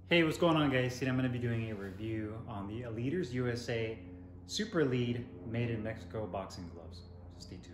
Hey, what's going on, guys? Today I'm going to be doing a review on the Leaders USA Super Lead Made in Mexico boxing gloves. So stay tuned.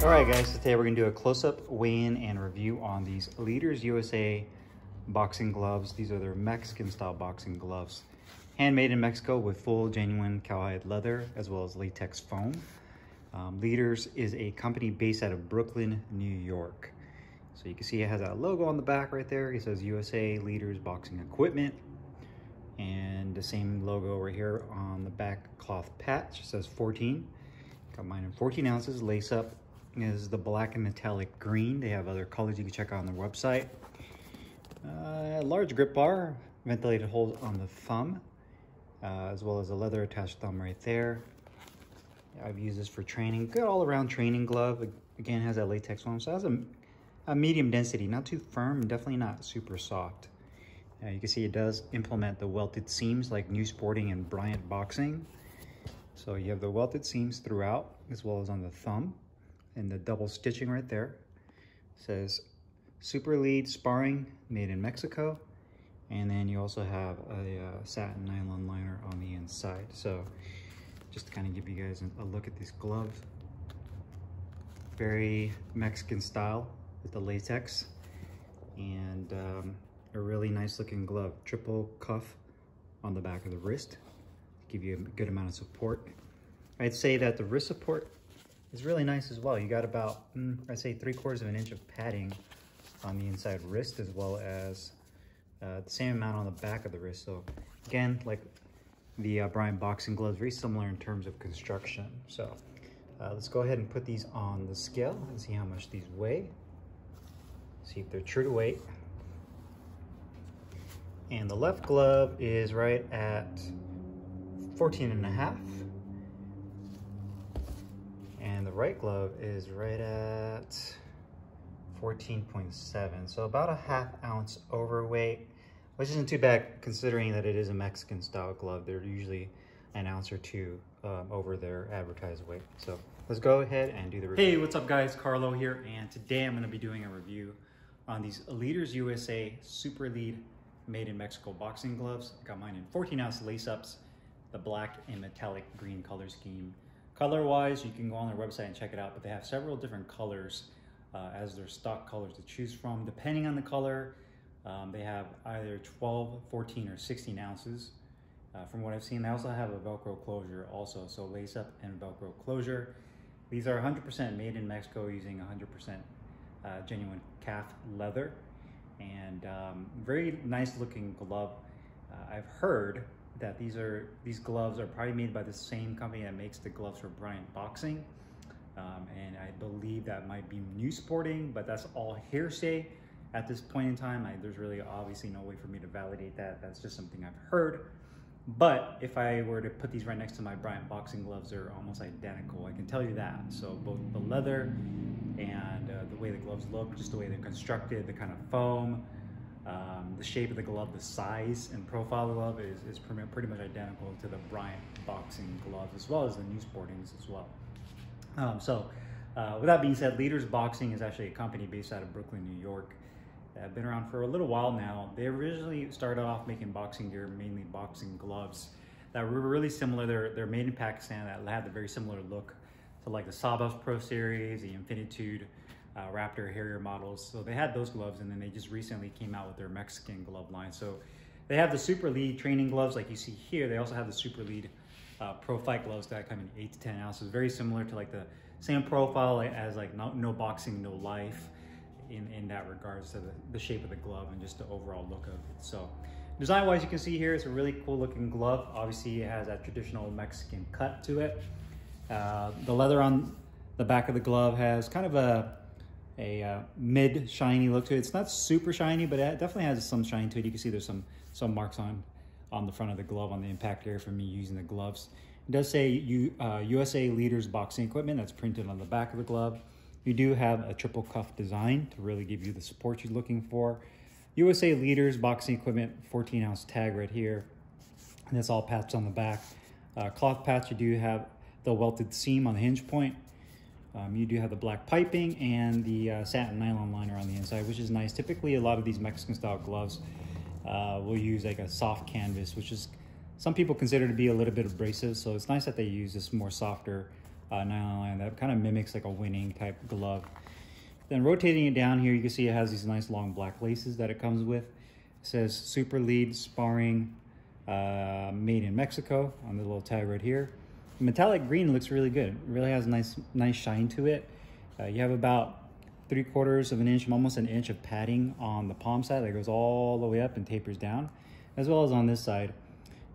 Alright guys, so today we're going to do a close-up weigh-in and review on these Leaders USA boxing gloves. These are their Mexican style boxing gloves, handmade in Mexico with full genuine cowhide leather as well as latex foam. Leaders is a company based out of Brooklyn, New York. So you can see it has that logo on the back right there. It says USA Leaders Boxing Equipment, and the same logo right here on the back cloth patch. It says 14. Got mine in 14 ounces. Lace up is the black and metallic green. They have other colors you can check out on their website. Large grip bar, ventilated holes on the thumb, as well as a leather attached thumb right there. I've used this for training. Good all around training glove. Again, has that latex foam, so it has a medium density, not too firm, definitely not super soft. You can see it does implement the welted seams like New Sporting and Bryant Boxing. So you have the welted seams throughout, as well as on the thumb, and the double stitching right there. It says Super Lead Sparring, made in Mexico. And then you also have a satin nylon liner on the inside. So just to kind of give you guys a look at these gloves. Very Mexican style with the latex, and a really nice looking glove. Triple cuff on the back of the wrist, give you a good amount of support. I'd say that the wrist support is really nice as well. You got about, I'd say 3/4 of an inch of padding on the inside wrist, as well as the same amount on the back of the wrist. So again, like the Bryant boxing gloves, very similar in terms of construction. So let's go ahead and put these on the scale and see how much these weigh. See if they're true to weight. And the left glove is right at 14.5. And the right glove is right at 14.7, so about a ½ ounce overweight, which isn't too bad considering that it is a Mexican style glove. They're usually an ounce or two over their advertised weight. So let's go ahead and do the review. Hey, what's up guys? Carlo here, and today I'm going to be doing a review on these Leaders USA Super Lead made in Mexico boxing gloves. I got mine in 14-ounce lace-ups, the black and metallic green color scheme. Color-wise, you can go on their website and check it out, but they have several different colors as their stock colors to choose from. Depending on the color, they have either 12, 14, or 16 ounces. From what I've seen, they also have a Velcro closure also, so lace up and Velcro closure. These are 100% made in Mexico using 100% genuine calf leather, and very nice looking glove. I've heard that these gloves are probably made by the same company that makes the gloves for Bryant Boxing. And I believe that might be New Sporting, but that's all hearsay at this point in time. There's really obviously no way for me to validate that. That's just something I've heard. But if I were to put these right next to my Bryant Boxing gloves, they're almost identical. I can tell you that. So both the leather and the way the gloves look, just the way they're constructed, the kind of foam, the shape of the glove, the size and profile of the glove is pretty much identical to the Bryant Boxing gloves, as well as the New Sportings as well. With that being said, Leaders Boxing is actually a company based out of Brooklyn, New York. They've been around for a little while now. They originally started off making boxing gear, mainly boxing gloves, that were really similar. They're made in Pakistan, that had a very similar look to like the Sawbuff Pro Series, the Infinitude, Raptor Harrier models. So they had those gloves, and then they just recently came out with their Mexican glove line. So they have the Super Lead training gloves like you see here. They also have the Super Lead Pro Fight gloves that come in 8 to 10 ounces, very similar to like the same profile as like no boxing, no life in that regards to the shape of the glove and just the overall look of it. So design wise, you can see here, it's a really cool looking glove. Obviously it has that traditional Mexican cut to it. The leather on the back of the glove has kind of a mid shiny look to it. It's not super shiny, but it definitely has some shine to it. You can see there's some marks on the front of the glove on the impact area from me using the gloves. It does say USA Leaders Boxing Equipment. That's printed on the back of the glove. You do have a triple cuff design to really give you the support you're looking for. USA Leaders Boxing Equipment 14-ounce tag right here. And that's all patched on the back. Cloth patch, you do have the welted seam on the hinge point. You do have the black piping and the satin nylon liner on the inside, which is nice. Typically, a lot of these Mexican style gloves will use like a soft canvas, which is some people consider to be a little bit abrasive. So it's nice that they use this more softer nylon liner that kind of mimics like a winning type glove. Then rotating it down here, you can see it has these nice long black laces that it comes with. It says Super Lead Sparring made in Mexico on the little tag right here. The metallic green looks really good. It really has a nice shine to it. You have about 3/4 of an inch, almost an inch of padding on the palm side that goes all the way up and tapers down, as well as on this side.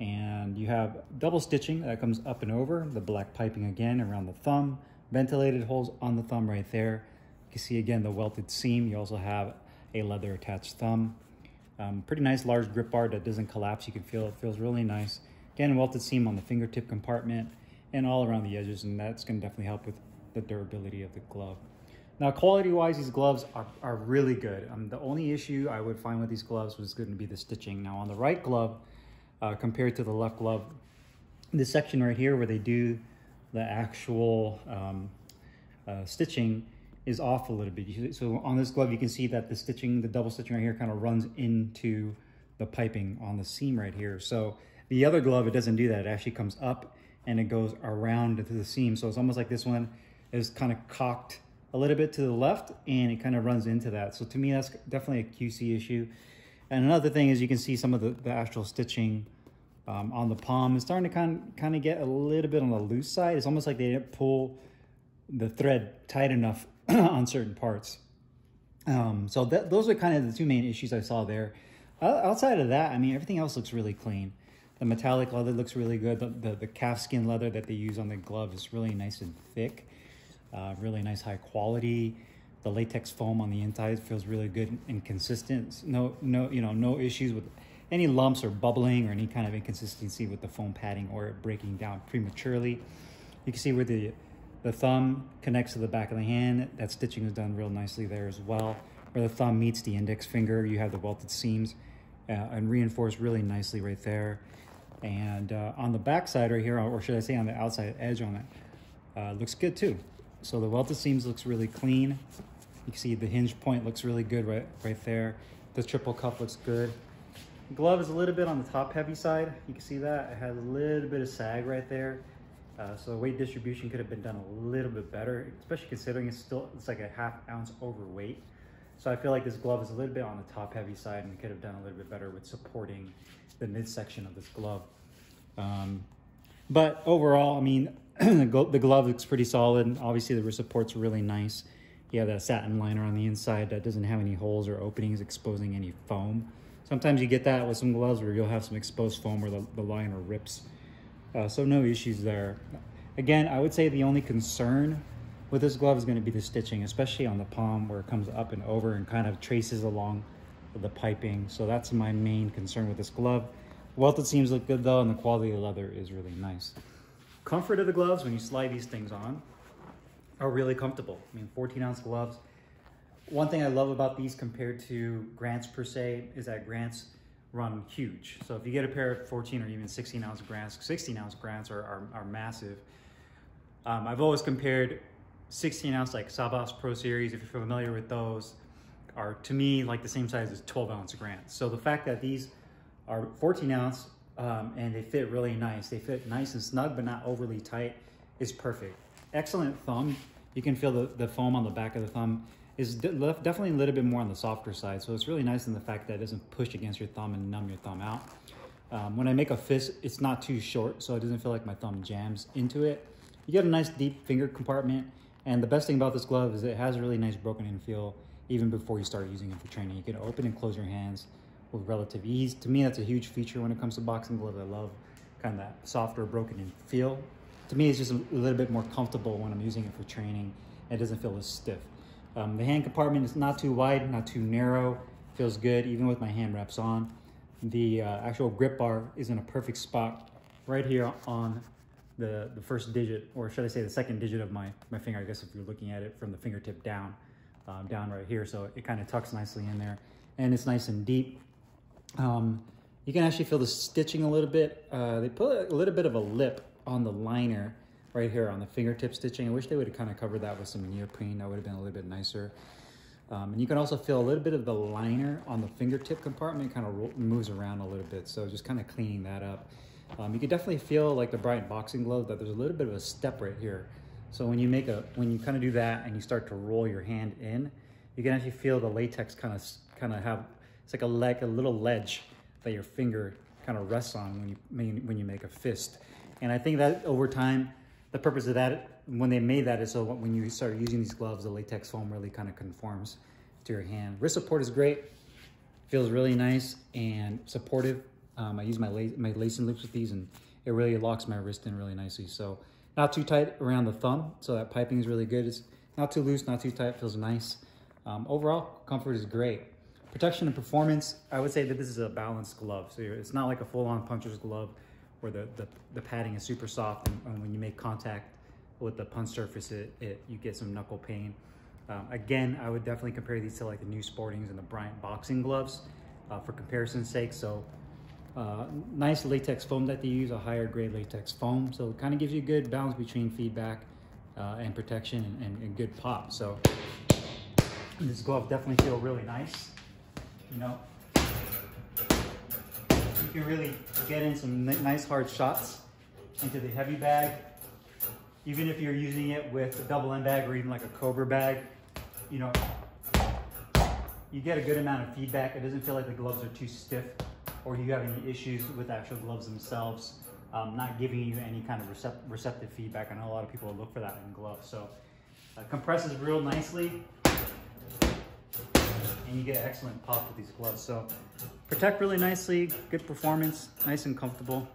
And you have double stitching that comes up and over, the black piping again around the thumb, ventilated holes on the thumb right there. You can see again the welted seam. You also have a leather attached thumb. Pretty nice large grip bar that doesn't collapse. You can feel it feels really nice. Again, welted seam on the fingertip compartment and all around the edges, and that's going to definitely help with the durability of the glove. Now, quality-wise, these gloves are really good. The only issue I would find with these gloves was going to be the stitching. Now, on the right glove, compared to the left glove, this section right here where they do the actual stitching is off a little bit. So on this glove, you can see that the stitching, the double stitching right here kind of runs into the piping on the seam right here. So the other glove, it doesn't do that. It actually comes up and it goes around to the seam. So it's almost like this one is kind of cocked a little bit to the left and it kind of runs into that. So to me, that's definitely a QC issue. And another thing is you can see some of the actual stitching on the palm is starting to kind of get a little bit on the loose side. It's almost like they didn't pull the thread tight enough on certain parts. So those are kind of the two main issues I saw there. Outside of that, I mean, everything else looks really clean. The metallic leather looks really good. The calf skin leather that they use on the glove is really nice and thick, really nice high quality. The latex foam on the inside feels really good and consistent. No issues with any lumps or bubbling or any kind of inconsistency with the foam padding or it breaking down prematurely. You can see where the thumb connects to the back of the hand. That stitching is done real nicely there as well. Where the thumb meets the index finger, you have the welted seams and reinforced really nicely right there. And on the back side right here, or should I say on the outside edge on it, looks good too. So the welted seams looks really clean. You can see the hinge point looks really good right there. The triple cuff looks good. The glove is a little bit on the top heavy side. You can see that. It has a little bit of sag right there. So the weight distribution could have been done a little bit better, especially considering it's like a 1/2 ounce overweight. So I feel like this glove is a little bit on the top heavy side and could have done a little bit better with supporting the midsection of this glove. But overall, I mean, the glove looks pretty solid. Obviously the wrist support's really nice. You have that satin liner on the inside that doesn't have any holes or openings exposing any foam. Sometimes you get that with some gloves where you'll have some exposed foam where the liner rips. So no issues there. Again, I would say the only concern with this glove is going to be the stitching, especially on the palm where it comes up and over and kind of traces along the piping. So that's my main concern with this glove. Welted seams look good though, and the quality of the leather is really nice. Comfort of the gloves when you slide these things on are really comfortable. I mean, 14-ounce gloves. One thing I love about these compared to Grants per se is that Grants run huge. So if you get a pair of 14 or even 16-ounce Grants, 16-ounce Grants are massive. I've always compared 16-ounce like Sabas Pro Series, if you're familiar with those, are to me like the same size as 12-ounce Grants. So the fact that these are 14-ounce and they fit really nice, they fit nice and snug but not overly tight, is perfect. Excellent thumb. You can feel the foam on the back of the thumb is definitely a little bit more on the softer side. So it's really nice in the fact that it doesn't push against your thumb and numb your thumb out. When I make a fist, it's not too short, so it doesn't feel like my thumb jams into it. You get a nice deep finger compartment. And the best thing about this glove is it has a really nice broken in feel even before you start using it for training. You can open and close your hands with relative ease. To me, that's a huge feature when it comes to boxing gloves. I love kind of that softer broken in feel. To me, it's just a little bit more comfortable when I'm using it for training. It doesn't feel as stiff. The hand compartment is not too wide, not too narrow. Feels good even with my hand wraps on. The actual grip bar is in a perfect spot right here on the first digit, or should I say the second digit of my finger, I guess if you're looking at it from the fingertip down right here. So it kind of tucks nicely in there. and it's nice and deep. You can actually feel the stitching a little bit. They put a little bit of a lip on the liner right here on the fingertip stitching. I wish they would have kind of covered that with some neoprene. That would have been a little bit nicer. And you can also feel a little bit of the liner on the fingertip compartment kind of moves around a little bit. So just kind of cleaning that up. You can definitely feel, like the Bryant boxing glove, that there's a little bit of a step right here. So when you kind of do that and you start to roll your hand in, you can actually feel the latex kind of have, it's like a little ledge that your finger kind of rests on when you make a fist. And I think that over time, the purpose of that, when they made that, is so when you start using these gloves, the latex foam really kind of conforms to your hand. Wrist support is great. Feels really nice and supportive. I use my lacing loops with these, and it really locks my wrist in really nicely. So not too tight around the thumb, so that piping is really good. It's not too loose, not too tight, feels nice. Overall, comfort is great. Protection and performance, I would say that this is a balanced glove. So it's not like a full-on puncher's glove where the padding is super soft, and when you make contact with the punch surface, you get some knuckle pain. Again, I would definitely compare these to like the new Sportings and the Bryant boxing gloves for comparison's sake. So nice latex foam that they use, a higher grade latex foam. So it kind of gives you a good balance between feedback and protection and good pop. So this glove definitely feels really nice. You know, you can really get in some nice hard shots into the heavy bag. Even if you're using it with a double end bag or even like a Cobra bag, you know, you get a good amount of feedback. It doesn't feel like the gloves are too stiff or you have any issues with the actual gloves themselves, not giving you any kind of receptive feedback. I know a lot of people look for that in gloves. So compresses real nicely, and you get excellent pop with these gloves. So protect really nicely, good performance, nice and comfortable.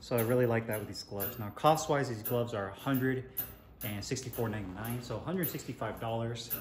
So I really like that with these gloves. Now cost-wise, these gloves are $164.99, so $165.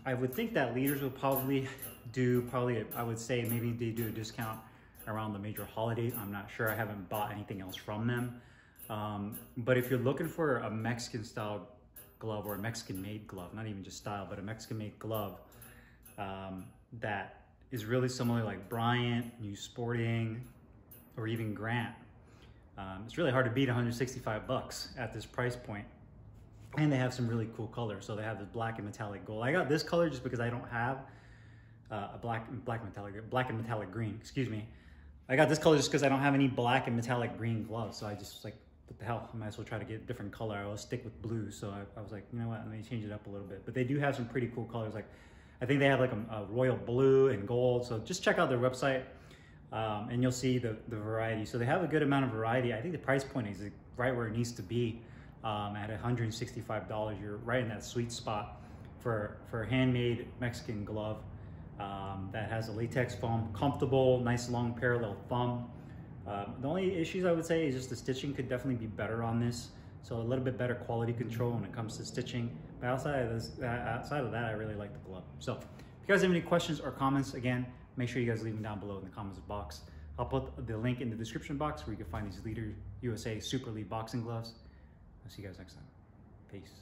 I would think that Leaders will probably do, I would say maybe they do a discount around the major holidays. I'm not sure, I haven't bought anything else from them. But if you're looking for a Mexican style glove or a Mexican made glove, not even just style, but a Mexican made glove that is really similar, like Bryant, New Sporting, or even Grant. It's really hard to beat 165 bucks at this price point. And they have some really cool colors. So they have this black and metallic gold. I got this color just because I don't have a black and metallic green, excuse me. I got this color just because I don't have any black and metallic green gloves. So I just was like, what the hell, I might as well try to get a different color. I will stick with blue. So I was like, you know what, let me change it up a little bit. But they do have some pretty cool colors. Like, I think they have like a royal blue and gold. So just check out their website. And you'll see the variety. So they have a good amount of variety. I think the price point is right where it needs to be. At $165, you're right in that sweet spot for a handmade Mexican glove that has a latex foam, comfortable, nice long parallel thumb. The only issues I would say is just the stitching could definitely be better on this. So a little bit better quality control when it comes to stitching. But outside of that, I really like the glove. So if you guys have any questions or comments, again, make sure you guys leave them down below in the comments box. I'll put the link in the description box where you can find these Leader USA Super Lead boxing gloves. I'll see you guys next time. Peace.